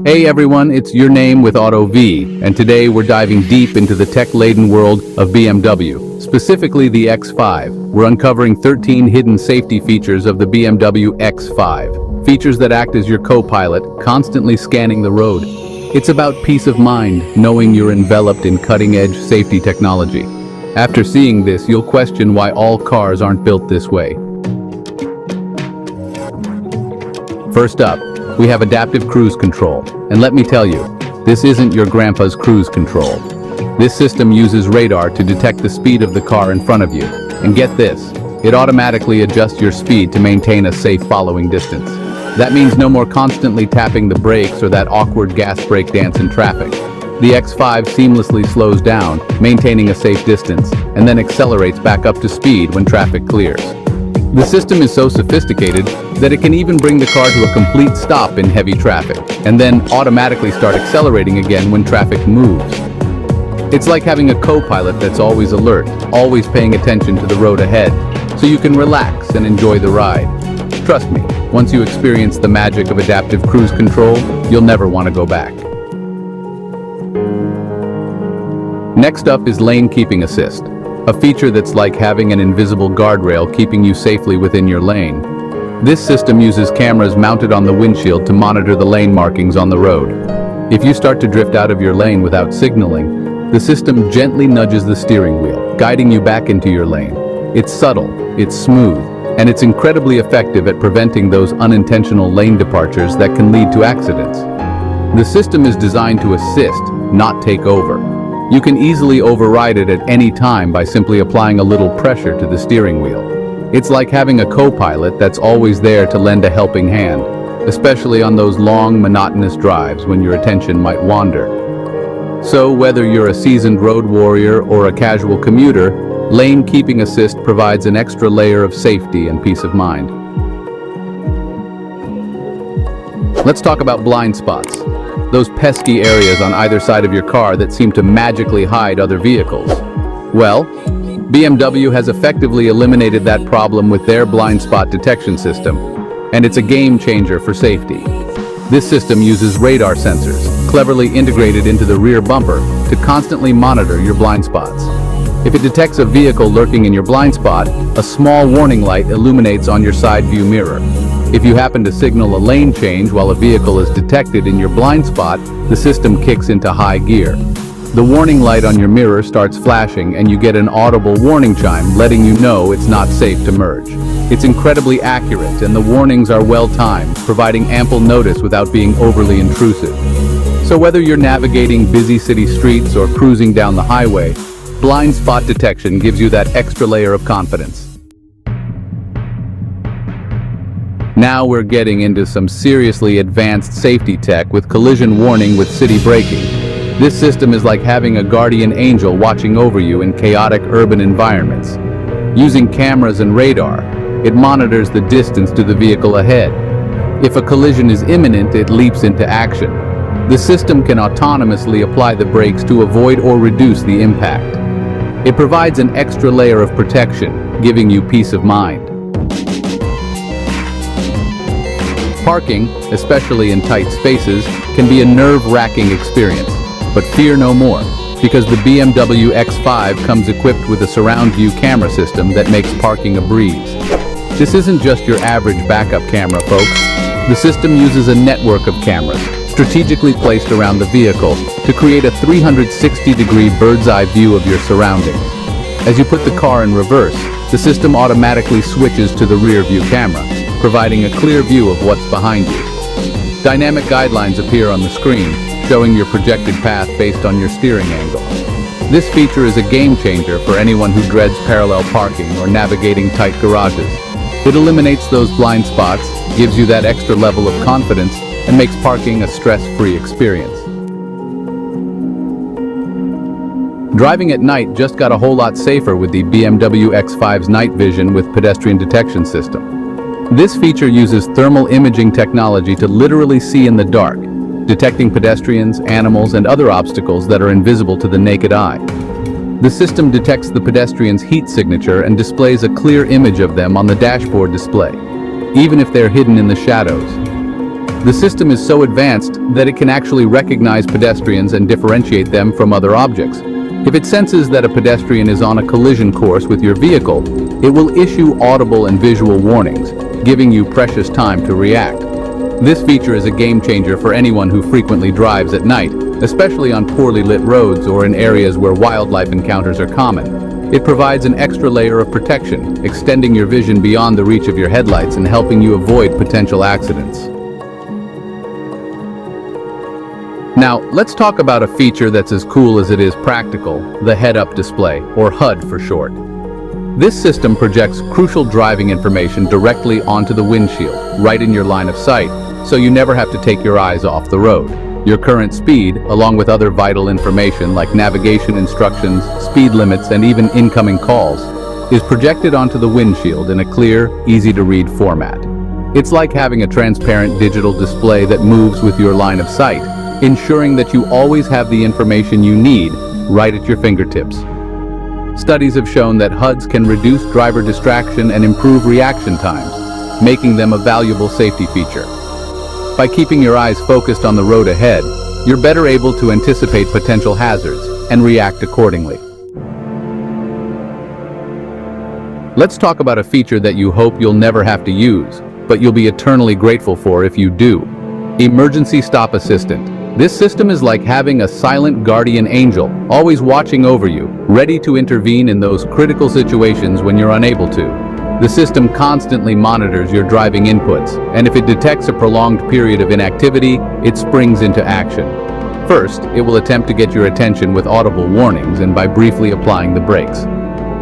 Hey everyone, it's Your Name with Auto V, and today we're diving deep into the tech-laden world of BMW, specifically the X5. We're uncovering 13 hidden safety features of the BMW X5, features that act as your co-pilot, constantly scanning the road. It's about peace of mind, knowing you're enveloped in cutting-edge safety technology. After seeing this, you'll question why all cars aren't built this way. First up, we have adaptive cruise control. And let me tell you, this isn't your grandpa's cruise control. This system uses radar to detect the speed of the car in front of you. And get this, it automatically adjusts your speed to maintain a safe following distance. That means no more constantly tapping the brakes or that awkward gas brake dance in traffic. The X5 seamlessly slows down, maintaining a safe distance, and then accelerates back up to speed when traffic clears. The system is so sophisticated that it can even bring the car to a complete stop in heavy traffic, and then automatically start accelerating again when traffic moves. It's like having a co-pilot that's always alert, always paying attention to the road ahead, so you can relax and enjoy the ride. Trust me, once you experience the magic of adaptive cruise control, you'll never want to go back. Next up is lane keeping assist. A feature that's like having an invisible guardrail keeping you safely within your lane. This system uses cameras mounted on the windshield to monitor the lane markings on the road. If you start to drift out of your lane without signaling, the system gently nudges the steering wheel, guiding you back into your lane. It's subtle, it's smooth, and it's incredibly effective at preventing those unintentional lane departures that can lead to accidents. The system is designed to assist, not take over. You can easily override it at any time by simply applying a little pressure to the steering wheel. It's like having a co-pilot that's always there to lend a helping hand, especially on those long, monotonous drives when your attention might wander. So whether you're a seasoned road warrior or a casual commuter, lane keeping assist provides an extra layer of safety and peace of mind. Let's talk about blind spots. Those pesky areas on either side of your car that seem to magically hide other vehicles. Well, BMW has effectively eliminated that problem with their blind spot detection system, and it's a game changer for safety. This system uses radar sensors, cleverly integrated into the rear bumper, to constantly monitor your blind spots. If it detects a vehicle lurking in your blind spot, a small warning light illuminates on your side view mirror. If you happen to signal a lane change while a vehicle is detected in your blind spot, the system kicks into high gear. The warning light on your mirror starts flashing and you get an audible warning chime letting you know it's not safe to merge. It's incredibly accurate and the warnings are well timed, providing ample notice without being overly intrusive. So whether you're navigating busy city streets or cruising down the highway, blind spot detection gives you that extra layer of confidence. Now we're getting into some seriously advanced safety tech with collision warning with city braking. This system is like having a guardian angel watching over you in chaotic urban environments. Using cameras and radar, it monitors the distance to the vehicle ahead. If a collision is imminent, it leaps into action. The system can autonomously apply the brakes to avoid or reduce the impact. It provides an extra layer of protection, giving you peace of mind. Parking, especially in tight spaces, can be a nerve-wracking experience. But fear no more, because the BMW X5 comes equipped with a surround view camera system that makes parking a breeze. This isn't just your average backup camera, folks. The system uses a network of cameras, strategically placed around the vehicle, to create a 360-degree bird's-eye view of your surroundings. As you put the car in reverse, the system automatically switches to the rear view camera, providing a clear view of what's behind you. Dynamic guidelines appear on the screen, showing your projected path based on your steering angle. This feature is a game changer for anyone who dreads parallel parking or navigating tight garages. It eliminates those blind spots, gives you that extra level of confidence, and makes parking a stress-free experience. Driving at night just got a whole lot safer with the BMW X5's night vision with pedestrian detection system. This feature uses thermal imaging technology to literally see in the dark, detecting pedestrians, animals, and other obstacles that are invisible to the naked eye. The system detects the pedestrian's heat signature and displays a clear image of them on the dashboard display, even if they're hidden in the shadows. The system is so advanced that it can actually recognize pedestrians and differentiate them from other objects. If it senses that a pedestrian is on a collision course with your vehicle, it will issue audible and visual warnings, giving you precious time to react. This feature is a game changer for anyone who frequently drives at night, especially on poorly lit roads or in areas where wildlife encounters are common. It provides an extra layer of protection, extending your vision beyond the reach of your headlights and helping you avoid potential accidents. Now, let's talk about a feature that's as cool as it is practical, the head-up display, or HUD for short. This system projects crucial driving information directly onto the windshield, right in your line of sight, so you never have to take your eyes off the road. Your current speed, along with other vital information like navigation instructions, speed limits, and even incoming calls, is projected onto the windshield in a clear, easy-to-read format. It's like having a transparent digital display that moves with your line of sight, ensuring that you always have the information you need right at your fingertips. Studies have shown that HUDs can reduce driver distraction and improve reaction times, making them a valuable safety feature. By keeping your eyes focused on the road ahead, you're better able to anticipate potential hazards and react accordingly. Let's talk about a feature that you hope you'll never have to use, but you'll be eternally grateful for if you do. Emergency Stop Assistant. This system is like having a silent guardian angel, always watching over you, ready to intervene in those critical situations when you're unable to. The system constantly monitors your driving inputs, and if it detects a prolonged period of inactivity, it springs into action. First, it will attempt to get your attention with audible warnings and by briefly applying the brakes.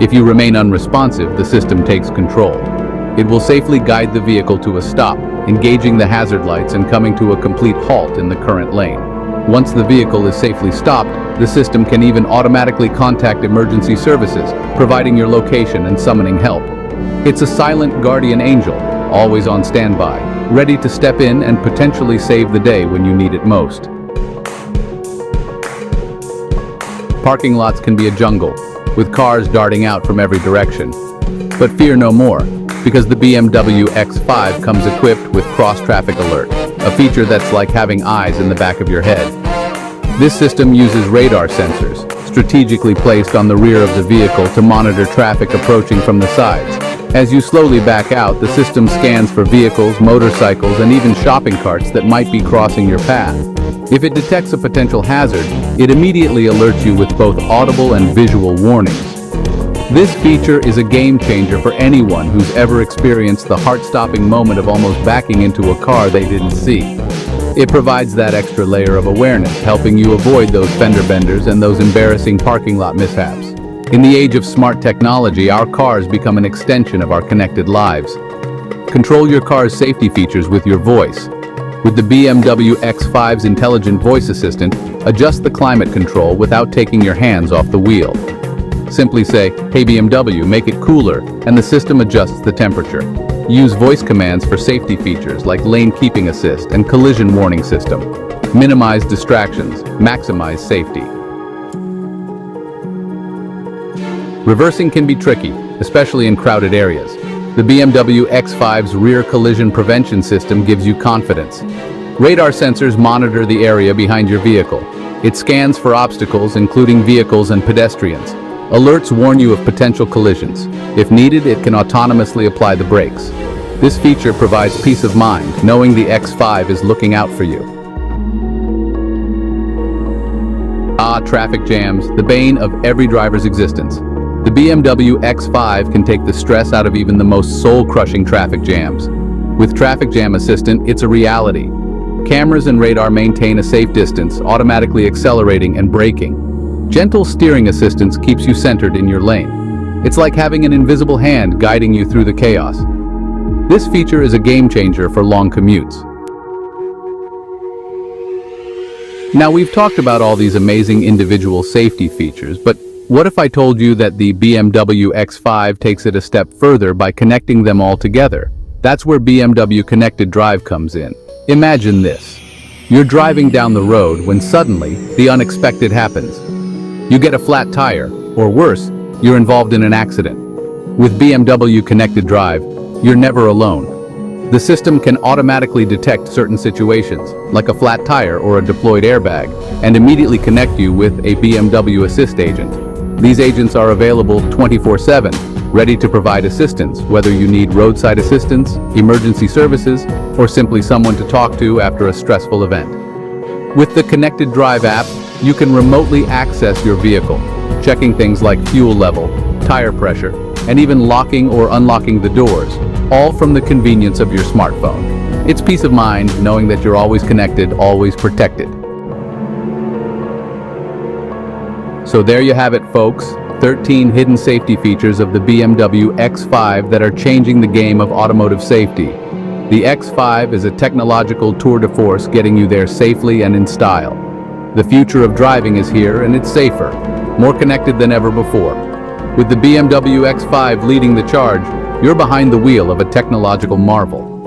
If you remain unresponsive, the system takes control. It will safely guide the vehicle to a stop, engaging the hazard lights and coming to a complete halt in the current lane. Once the vehicle is safely stopped, the system can even automatically contact emergency services, providing your location and summoning help. It's a silent guardian angel, always on standby, ready to step in and potentially save the day when you need it most. Parking lots can be a jungle, with cars darting out from every direction. But fear no more, because the BMW X5 comes equipped with cross-traffic alert, a feature that's like having eyes in the back of your head. This system uses radar sensors, strategically placed on the rear of the vehicle to monitor traffic approaching from the sides. As you slowly back out, the system scans for vehicles, motorcycles, and even shopping carts that might be crossing your path. If it detects a potential hazard, it immediately alerts you with both audible and visual warnings. This feature is a game changer for anyone who's ever experienced the heart-stopping moment of almost backing into a car they didn't see. It provides that extra layer of awareness, helping you avoid those fender benders and those embarrassing parking lot mishaps. In the age of smart technology, our cars become an extension of our connected lives. Control your car's safety features with your voice. With the BMW X5's intelligent voice assistant, adjust the climate control without taking your hands off the wheel. Simply say, "Hey BMW, make it cooler," and the system adjusts the temperature. Use voice commands for safety features like lane keeping assist and collision warning system. Minimize distractions, maximize safety. Reversing can be tricky, especially in crowded areas. The BMW X5's rear collision prevention system gives you confidence. Radar sensors monitor the area behind your vehicle. It scans for obstacles, including vehicles and pedestrians. Alerts warn you of potential collisions. If needed, it can autonomously apply the brakes. This feature provides peace of mind, knowing the X5 is looking out for you. Traffic jams, the bane of every driver's existence. The BMW X5 can take the stress out of even the most soul-crushing traffic jams. With Traffic Jam Assistant, it's a reality. Cameras and radar maintain a safe distance, automatically accelerating and braking. Gentle steering assistance keeps you centered in your lane. It's like having an invisible hand guiding you through the chaos. This feature is a game changer for long commutes. Now, we've talked about all these amazing individual safety features, but what if I told you that the BMW X5 takes it a step further by connecting them all together? That's where BMW ConnectedDrive comes in. Imagine this. You're driving down the road when suddenly the unexpected happens. You get a flat tire, or worse, you're involved in an accident. With BMW ConnectedDrive, you're never alone. The system can automatically detect certain situations, like a flat tire or a deployed airbag, and immediately connect you with a BMW Assist agent. These agents are available 24/7, ready to provide assistance, whether you need roadside assistance, emergency services, or simply someone to talk to after a stressful event. With the ConnectedDrive app, you can remotely access your vehicle, checking things like fuel level, tire pressure, and even locking or unlocking the doors, all from the convenience of your smartphone. It's peace of mind knowing that you're always connected, always protected. So there you have it, folks. 13 hidden safety features of the BMW X5 that are changing the game of automotive safety. The X5 is a technological tour de force getting you there safely and in style. The future of driving is here, and it's safer, more connected than ever before. With the BMW X5 leading the charge, you're behind the wheel of a technological marvel.